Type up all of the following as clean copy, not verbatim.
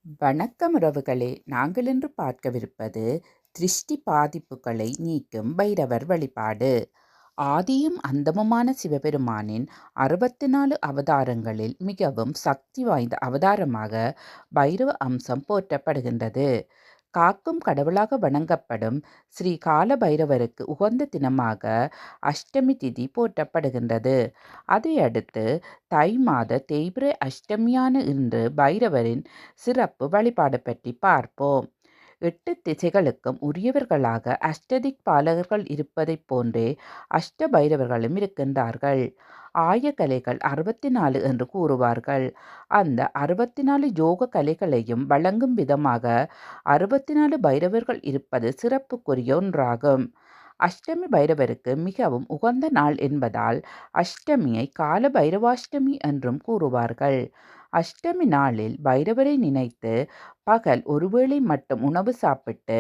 வணக்கம் உறவுகளே, நாங்கள் இன்று பார்க்கவிருப்பது திருஷ்டி பாதிப்புகளை நீக்கும் பைரவர் வழிபாடு. ஆதியும் அந்தமுமான சிவபெருமானின் 64 அவதாரங்களில் மிகவும் சக்தி வாய்ந்த அவதாரமாக பைரவ அம்சம் போற்றப்படுகின்றது. காக்கும் கடவுளாக வணங்கப்படும் ஸ்ரீ கால பைரவருக்கு உகந்த தினமாக அஷ்டமி திதி போற்றப்படுகின்றது. அதையடுத்து தை மாத தேய்பிறை அஷ்டமியான இன்று பைரவரின் சிறப்பு வழிபாடு பற்றி பார்ப்போம். 8 திசைகளுக்கும் உரியவர்களாக அஷ்டதிக் பாலகர்கள் இருப்பதைப் போன்றே அஷ்ட பைரவர்களும் இருக்கின்றார்கள். ஆயக்கலைகள் 64 என்று கூறுவார்கள். அந்த 64 யோக கலைகளையும் வழங்கும் விதமாக 64 பைரவர்கள் இருப்பது சிறப்புக்குரிய ஒன்றாகும். அஷ்டமி பைரவருக்கு மிகவும் உகந்த நாள் என்பதால் அஷ்டமியை கால பைரவாஷ்டமி என்றும் கூறுவார்கள். அஷ்டமி நாளில் பைரவரை நினைத்து பகல் ஒருவேளை மட்டும் உணவு சாப்பிட்டு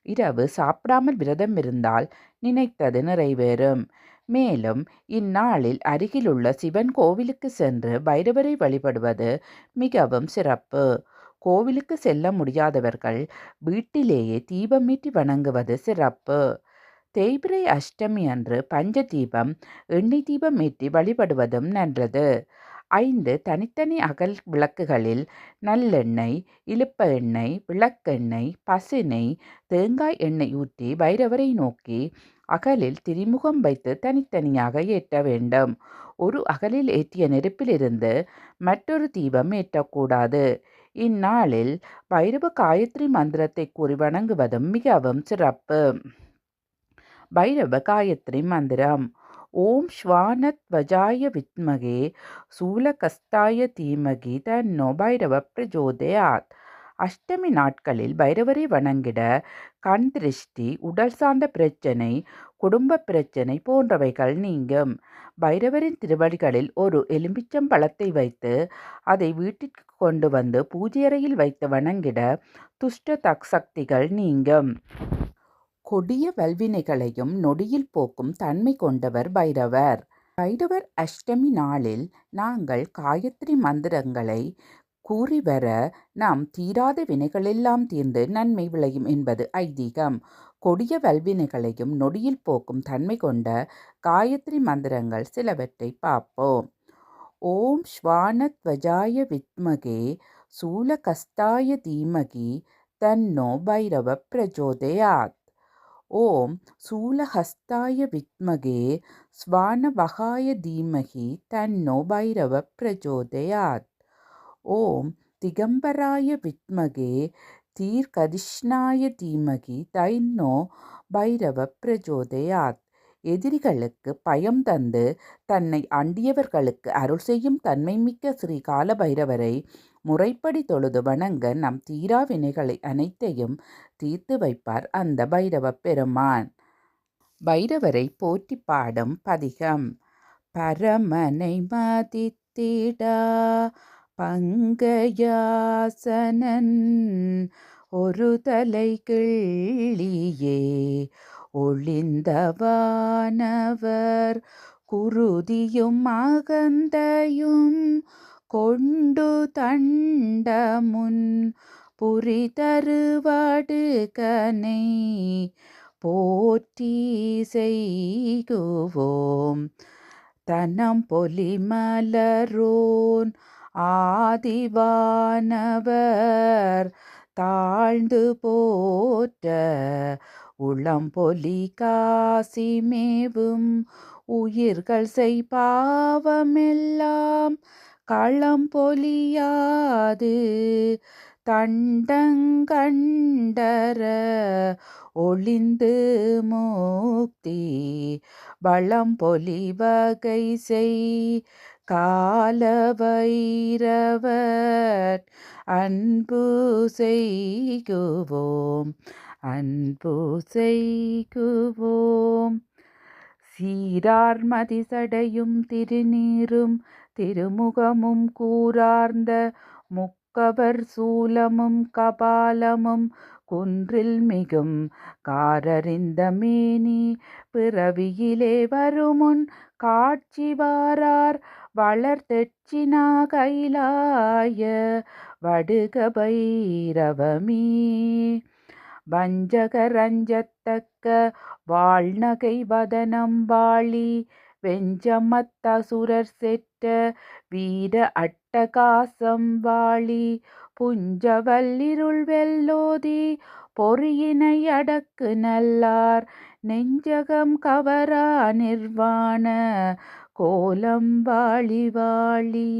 இரவு சாப்பிடாமல் விரதம் இருந்தால் நினைத்தது நிறைவேறும். மேலும் இந்நாளில் அருகிலுள்ள சிவன் கோவிலுக்கு சென்று பைரவரை வழிபடுவது மிகவும் சிறப்பு. கோவிலுக்கு செல்ல முடியாதவர்கள் வீட்டிலேயே தீபமேற்றி வணங்குவது சிறப்பு. தேய்பிறை அஷ்டமி அன்று பஞ்ச தீபம், எண்ணெய் தீபம் ஏற்றி வழிபடுவதும் நல்லது. 5 தனித்தனி அகல் விளக்குகளில் நல்லெண்ணெய், இலுப்ப எண்ணெய், விளக்கெண்ணெய், பசுநெய், தேங்காய் எண்ணெய் ஊற்றி பைரவரை நோக்கி அகலில் திரிமுகம் வைத்து தனித்தனியாக ஏற்ற வேண்டும். ஒரு அகலில் ஏற்றிய நெருப்பிலிருந்து மற்றொரு தீபம் ஏற்றக்கூடாது. இந்நாளில் பைரவ காயத்ரி மந்திரத்தை கூறி வணங்குவதும் மிகவும் சிறப்பு. பைரவ காயத்ரி மந்திரம்: ஓம் ஸ்வானத்வஜாய வித்மகே சூலகஸ்தாய தீமகி தன்னோ பைரவ பிரஜோதயாத். அஷ்டமி நாட்களில் பைரவரை வணங்கிட கண் திருஷ்டி, உடல் சார்ந்த பிரச்சனை, குடும்ப பிரச்சனை போன்றவைகள் நீங்கும். பைரவரின் திருவடிகளில் ஒரு எலும்பிச்சம் பழத்தை வைத்து அதை வீட்டிற்கு கொண்டு வந்து பூஜையறையில் வைத்து வணங்கிட துஷ்ட சக்திகள் நீங்கும். கொடிய வல்வினைகளையும் நொடியில் போக்கும் தன்மை கொண்டவர் பைரவர். பைரவர் அஷ்டமி நாளில் நாங்கள் காயத்ரி மந்திரங்களை கூறி வர நாம் தீராத வினைகளெல்லாம் தீர்ந்து நன்மை விளையும் என்பது ஐதீகம். கொடிய வல்வினைகளையும் நொடியில் போக்கும் தன்மை கொண்ட காயத்ரி மந்திரங்கள் சிலவற்றை பார்ப்போம். ஓம் ஸ்வானத்வஜாய வித்மகே சூலகஸ்தாய தீமகி தன்னோ பைரவ பிரஜோதயாத். ஓம் சூலஹஸ்தாய வித்மகே ஸ்வானவகாய தீமகி தன்னோ பைரவ பிரஜோதயாத். ஓம் திகம்பராய வித்மகே தீர்கதிஷ்ணாய தீமகி தன்னோ பைரவ பிரஜோதயாத். எதிரிகளுக்கு பயம் தந்து தன்னை அண்டியவர்களுக்கு அருள் செய்யும் தன்மைமிக்க ஸ்ரீ கால பைரவரை முறைப்படி தொழுது வணங்க நம் தீரா வினைகளை அனைத்தையும் தீர்த்து வைப்பார் அந்த பைரவ பெருமான். பைரவரை போற்றி பாடும் பதிகம்: பரமனை மதித்திடா பங்கயாசனன் ஒரு தலை கிள்ளியே ஒளிந்தவானவர் குருதியும் அகந்தையும் கொண்டு தண்டமுன் புரி தருவடுகனை போற்றி செய்குவோம். தனம் பொலிமலரோன் ஆதிவானவர் தாழ்ந்து போற்ற உளம்பொலி காசிமேவும் உயிர்கள் செய்பாவமெல்லாம் களம்பொலியாது தண்டங்கண்டர ஒளிந்து முக்தி வளம்பொலி வகை செய் கால பைரவர் அன்பு செய்குவோம், அன்பு செய்குவோம். சீரார் மதிசடையும் திருநீரும் திருமுகமும் கூரார்ந்த முக்கவர் சூலமும் கபாலமும் குன்றில் மிகும் காரறிந்த மேனி பிறவியிலே வருமுன் காட்சி வாரார் வளர்த்தெச்சினா கைலாய வடுக பைரவமே வஞ்சகரஞ்சத்தக்க வாழ்நகை வதனம் வாழி வெஞ்சமத்தசுரர் செற்ற வீர அட்டகாசம் வாழி புஞ்சவல்லிருள் வெல்லோதி பொறியினை அடக்கு நல்லார் நெஞ்சகம் கவரா நிர்வாண கோலம் வாழி வாழி.